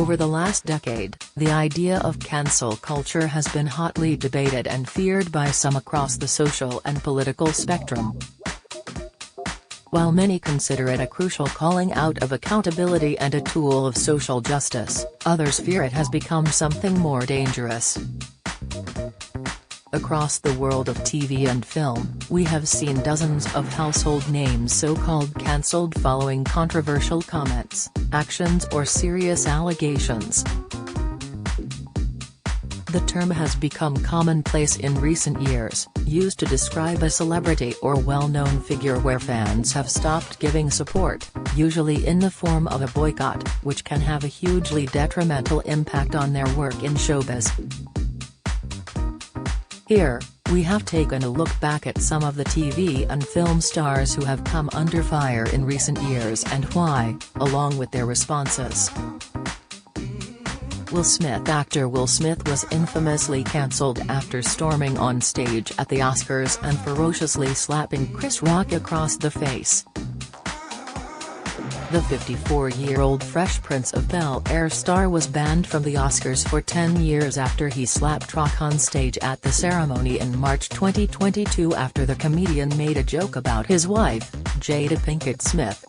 Over the last decade, the idea of cancel culture has been hotly debated and feared by some across the social and political spectrum. While many consider it a crucial calling out of accountability and a tool of social justice, others fear it has become something more dangerous. Across the world of TV and film, we have seen dozens of household names so-called cancelled following controversial comments, actions or serious allegations. The term has become commonplace in recent years, used to describe a celebrity or well-known figure where fans have stopped giving support, usually in the form of a boycott, which can have a hugely detrimental impact on their work in showbiz. Here, we have taken a look back at some of the TV and film stars who have come under fire in recent years and why, along with their responses. Will Smith. Actor Will Smith was infamously cancelled after storming on stage at the Oscars and ferociously slapping Chris Rock across the face. The 54-year-old Fresh Prince of Bel-Air star was banned from the Oscars for 10 years after he slapped Rock on stage at the ceremony in March 2022 after the comedian made a joke about his wife, Jada Pinkett Smith.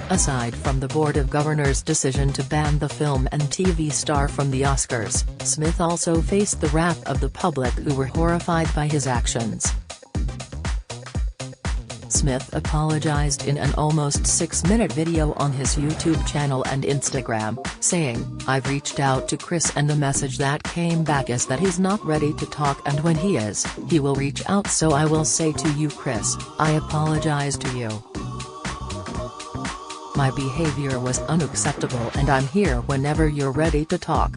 Aside from the Board of Governors' decision to ban the film and TV star from the Oscars, Smith also faced the wrath of the public who were horrified by his actions. Smith apologized in an almost 6-minute video on his YouTube channel and Instagram, saying, "I've reached out to Chris and the message that came back is that he's not ready to talk, and when he is, he will reach out, so I will say to you, Chris, I apologize to you. My behavior was unacceptable and I'm here whenever you're ready to talk."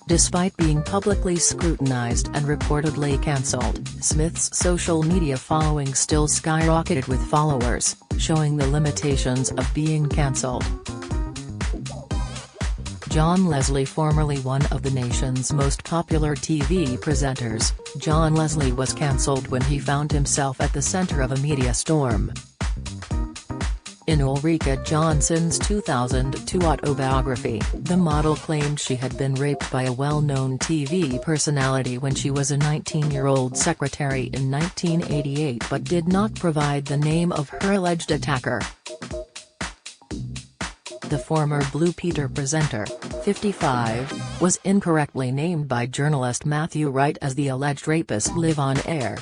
Despite being publicly scrutinized and reportedly cancelled, Smith's social media following still skyrocketed with followers, showing the limitations of being cancelled. John Leslie. Formerly one of the nation's most popular TV presenters, John Leslie was cancelled when he found himself at the center of a media storm. In Ulrika Johnson's 2002 autobiography, the model claimed she had been raped by a well-known TV personality when she was a 19-year-old secretary in 1988 but did not provide the name of her alleged attacker. The former Blue Peter presenter, 55, was incorrectly named by journalist Matthew Wright as the alleged rapist live on air.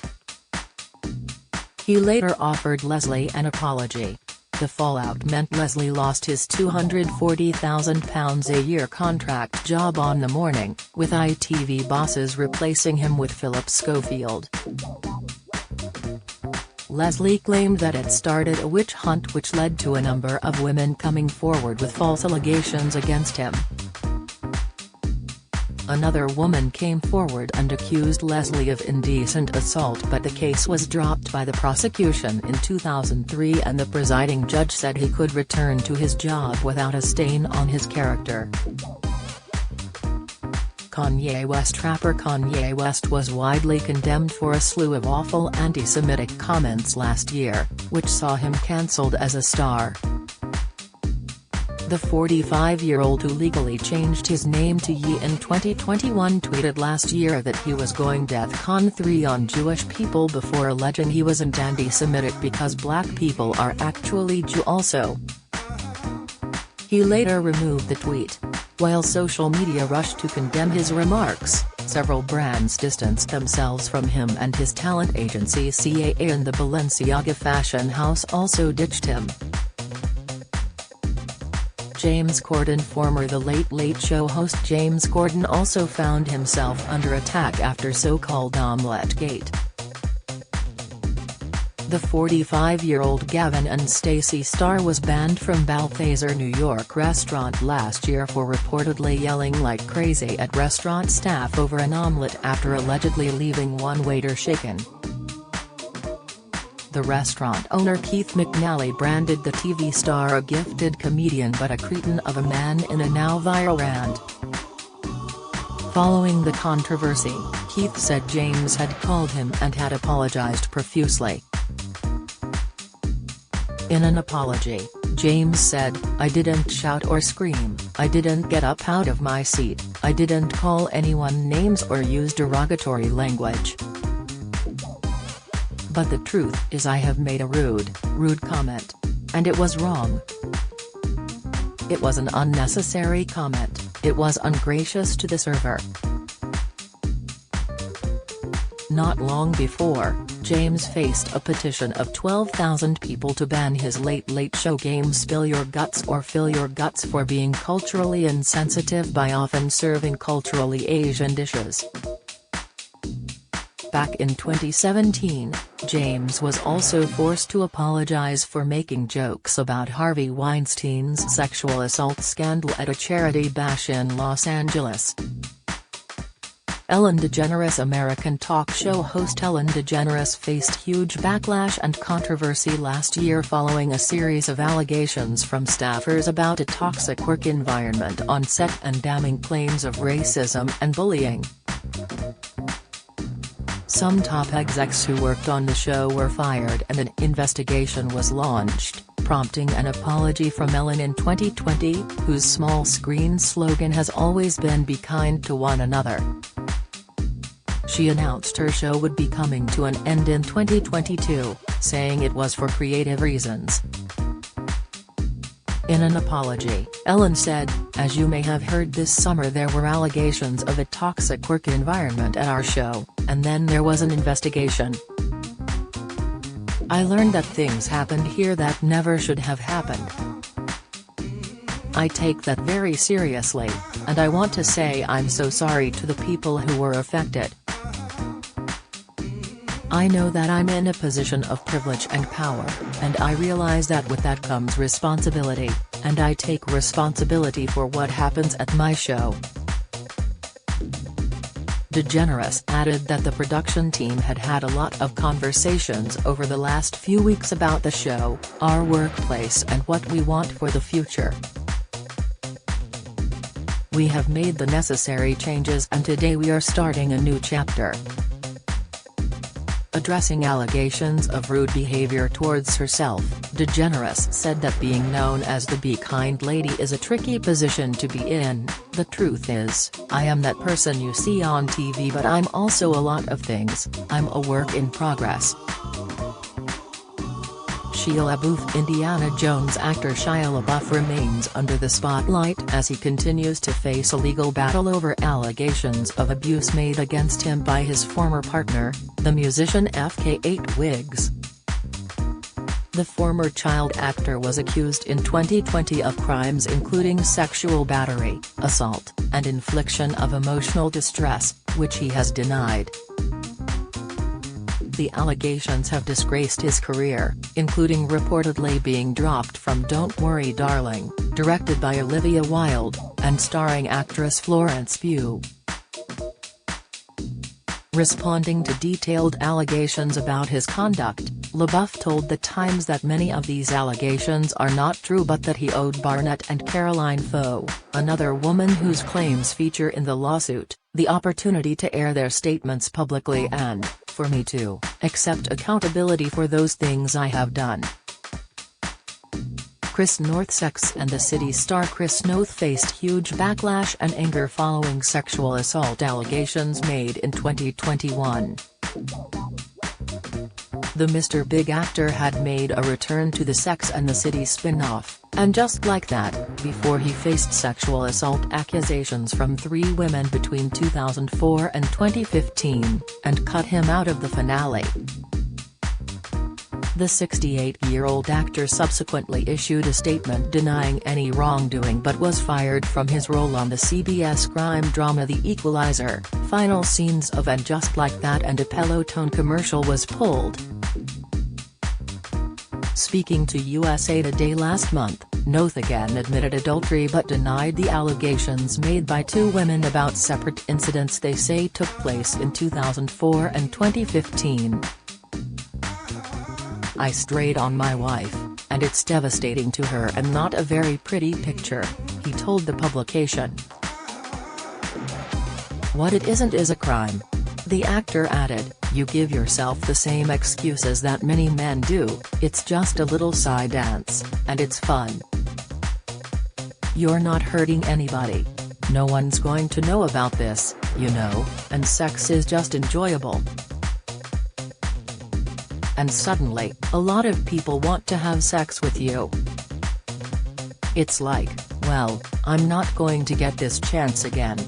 He later offered Leslie an apology. The fallout meant Leslie lost his £240,000 a year contract job on The Morning, with ITV bosses replacing him with Philip Schofield. Leslie claimed that it started a witch hunt which led to a number of women coming forward with false allegations against him. Another woman came forward and accused Leslie of indecent assault, but the case was dropped by the prosecution in 2003 and the presiding judge said he could return to his job without a stain on his character. Kanye West. Rapper Kanye West was widely condemned for a slew of awful anti-Semitic comments last year, which saw him cancelled as a star. The 45-year-old, who legally changed his name to Ye in 2021, tweeted last year that he was going DEFCON 3 on Jewish people before alleging he wasn't anti-Semitic because black people are actually Jew also. He later removed the tweet. While social media rushed to condemn his remarks, several brands distanced themselves from him, and his talent agency CAA and the Balenciaga fashion house also ditched him. James Corden. Former The Late Late Show host James Corden also found himself under attack after so-called Omelettegate. The 45-year-old Gavin and Stacey star was banned from Balthazar, New York restaurant last year for reportedly yelling like crazy at restaurant staff over an omelette after allegedly leaving one waiter shaken. The restaurant owner Keith McNally branded the TV star a gifted comedian but a cretin of a man in a now viral rant. Following the controversy, Keith said James had called him and had apologized profusely. In an apology, James said, "I didn't shout or scream, I didn't get up out of my seat, I didn't call anyone names or use derogatory language. But the truth is I have made a rude comment. And it was wrong. It was an unnecessary comment, it was ungracious to the server." Not long before, James faced a petition of 12,000 people to ban his Late Late Show game Spill Your Guts or Fill Your Guts for being culturally insensitive by often serving culturally Asian dishes. Back in 2017, James was also forced to apologize for making jokes about Harvey Weinstein's sexual assault scandal at a charity bash in Los Angeles. Ellen DeGeneres. American talk show host Ellen DeGeneres faced huge backlash and controversy last year following a series of allegations from staffers about a toxic work environment on set and damning claims of racism and bullying. Some top execs who worked on the show were fired and an investigation was launched, prompting an apology from Ellen in 2020, whose small screen slogan has always been "Be kind to one another." She announced her show would be coming to an end in 2022, saying it was for creative reasons. In an apology, Ellen said, "As you may have heard this summer there were allegations of a toxic work environment at our show, and then there was an investigation. I learned that things happened here that never should have happened. I take that very seriously, and I want to say I'm so sorry to the people who were affected. I know that I'm in a position of privilege and power, and I realize that with that comes responsibility, and I take responsibility for what happens at my show." DeGeneres added that the production team had had a lot of conversations over the last few weeks about the show, our workplace and what we want for the future. "We have made the necessary changes and today we are starting a new chapter." Addressing allegations of rude behavior towards herself, DeGeneres said that being known as the Be Kind Lady is a tricky position to be in. "The truth is, I am that person you see on TV but I'm also a lot of things, I'm a work in progress." Shia LaBeouf. Indiana Jones actor Shia LaBeouf remains under the spotlight as he continues to face a legal battle over allegations of abuse made against him by his former partner, the musician FKA Twigs. The former child actor was accused in 2020 of crimes including sexual battery, assault, and infliction of emotional distress, which he has denied. The allegations have disgraced his career, including reportedly being dropped from Don't Worry Darling, directed by Olivia Wilde, and starring actress Florence Pugh. Responding to detailed allegations about his conduct, LaBeouf told The Times that many of these allegations are not true but that he owed Barnett and Caroline Foe, another woman whose claims feature in the lawsuit, the opportunity to air their statements publicly and, for me to accept accountability for those things I have done. Chris Noth. Sex and the City star Chris Noth faced huge backlash and anger following sexual assault allegations made in 2021. The Mr. Big actor had made a return to the Sex and the City spin-off, and just like that, before he faced sexual assault accusations from 3 women between 2004 and 2015, and cut him out of the finale. The 68-year-old actor subsequently issued a statement denying any wrongdoing but was fired from his role on the CBS crime drama The Equalizer. Final scenes of And Just Like That and a Peloton commercial was pulled. Speaking to USA Today last month, Noth again admitted adultery but denied the allegations made by 2 women about separate incidents they say took place in 2004 and 2015. "I strayed on my wife, and it's devastating to her and not a very pretty picture," he told the publication. "What it isn't is a crime. The actor added, "You give yourself the same excuses that many men do, it's just a little side dance, and it's fun. You're not hurting anybody. No one's going to know about this, you know, and sex is just enjoyable. And suddenly, a lot of people want to have sex with you. It's like, well, I'm not going to get this chance again."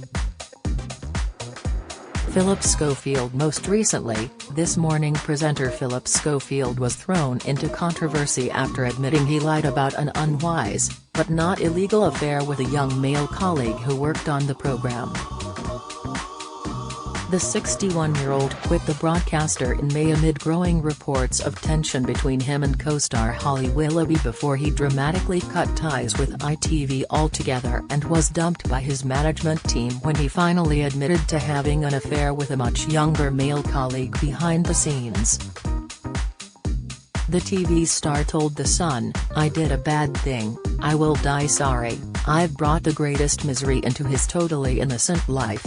Philip Schofield. Most recently, This Morning presenter Philip Schofield was thrown into controversy after admitting he lied about an unwise, but not illegal affair with a young male colleague who worked on the program. The 61-year-old quit the broadcaster in May amid growing reports of tension between him and co-star Holly Willoughby before he dramatically cut ties with ITV altogether and was dumped by his management team when he finally admitted to having an affair with a much younger male colleague behind the scenes. The TV star told The Sun, "I did a bad thing, I will die sorry, I've brought the greatest misery into his totally innocent life."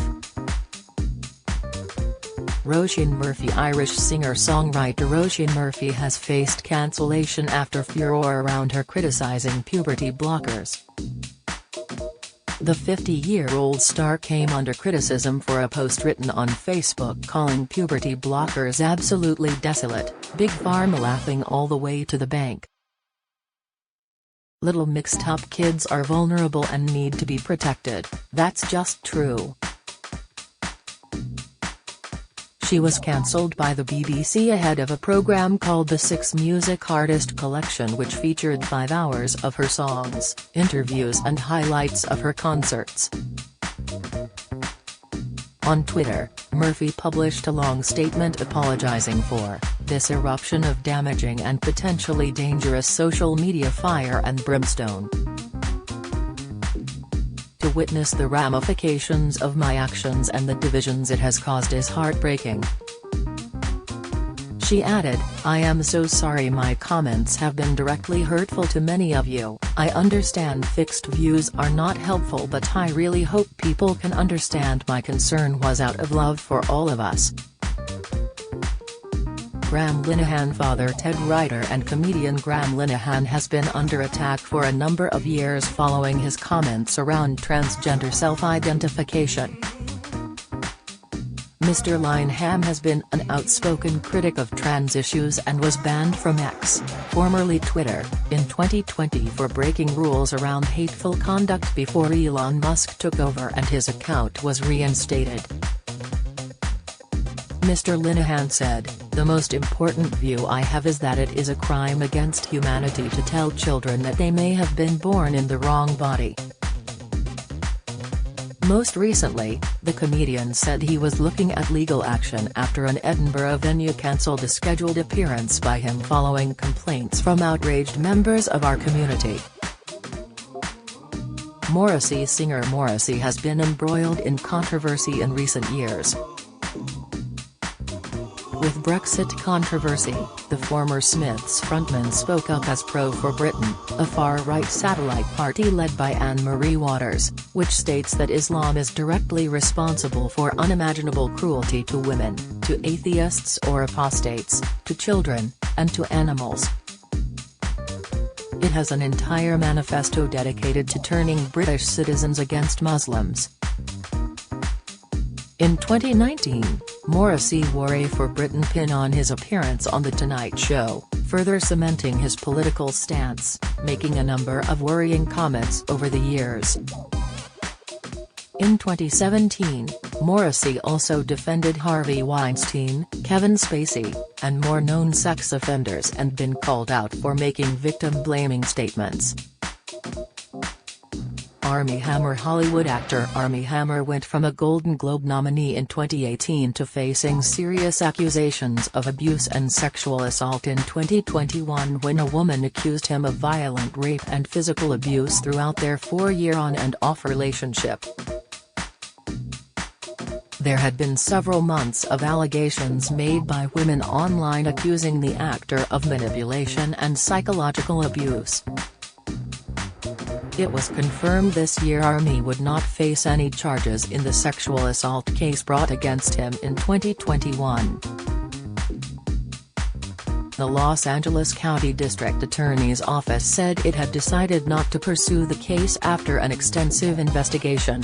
Roisin Murphy. Irish singer-songwriter Roisin Murphy has faced cancellation after furore around her criticising puberty blockers. The 50-year-old star came under criticism for a post written on Facebook calling puberty blockers absolutely desolate, Big Pharma laughing all the way to the bank. "Little mixed-up kids are vulnerable and need to be protected, that's just true." She was cancelled by the BBC ahead of a programme called The Six Music Artist Collection, which featured 5 hours of her songs, interviews and highlights of her concerts. On Twitter, Murphy published a long statement apologising for this eruption of damaging and potentially dangerous social media fire and brimstone. "To witness the ramifications of my actions and the divisions it has caused is heartbreaking." She added, "I am so sorry my comments have been directly hurtful to many of you. I understand fixed views are not helpful, but I really hope people can understand my concern was out of love for all of us." Graham Linehan. Father Ted writer and comedian Graham Linehan has been under attack for a number of years following his comments around transgender self-identification. Mr. Linehan has been an outspoken critic of trans issues and was banned from X, formerly Twitter, in 2020 for breaking rules around hateful conduct before Elon Musk took over and his account was reinstated. Mr. Linehan said, "The most important view I have is that it is a crime against humanity to tell children that they may have been born in the wrong body." Most recently, the comedian said he was looking at legal action after an Edinburgh venue cancelled a scheduled appearance by him following complaints from outraged members of our community. Morrissey. Singer Morrissey has been embroiled in controversy in recent years. With Brexit controversy, the former Smiths frontman spoke up as Pro for Britain, a far-right satellite party led by Anne-Marie Waters, which states that Islam is directly responsible for unimaginable cruelty to women, to atheists or apostates, to children, and to animals. It has an entire manifesto dedicated to turning British citizens against Muslims. In 2019, Morrissey wore a For Britain pin on his appearance on The Tonight Show, further cementing his political stance, making a number of worrying comments over the years. In 2017, Morrissey also defended Harvey Weinstein, Kevin Spacey, and more known sex offenders and been called out for making victim-blaming statements. Armie Hammer. Hollywood actor Armie Hammer went from a Golden Globe nominee in 2018 to facing serious accusations of abuse and sexual assault in 2021 when a woman accused him of violent rape and physical abuse throughout their 4-year on-and-off relationship. There had been several months of allegations made by women online accusing the actor of manipulation and psychological abuse. It was confirmed this year Army would not face any charges in the sexual assault case brought against him in 2021. The Los Angeles County District Attorney's Office said it had decided not to pursue the case after an extensive investigation.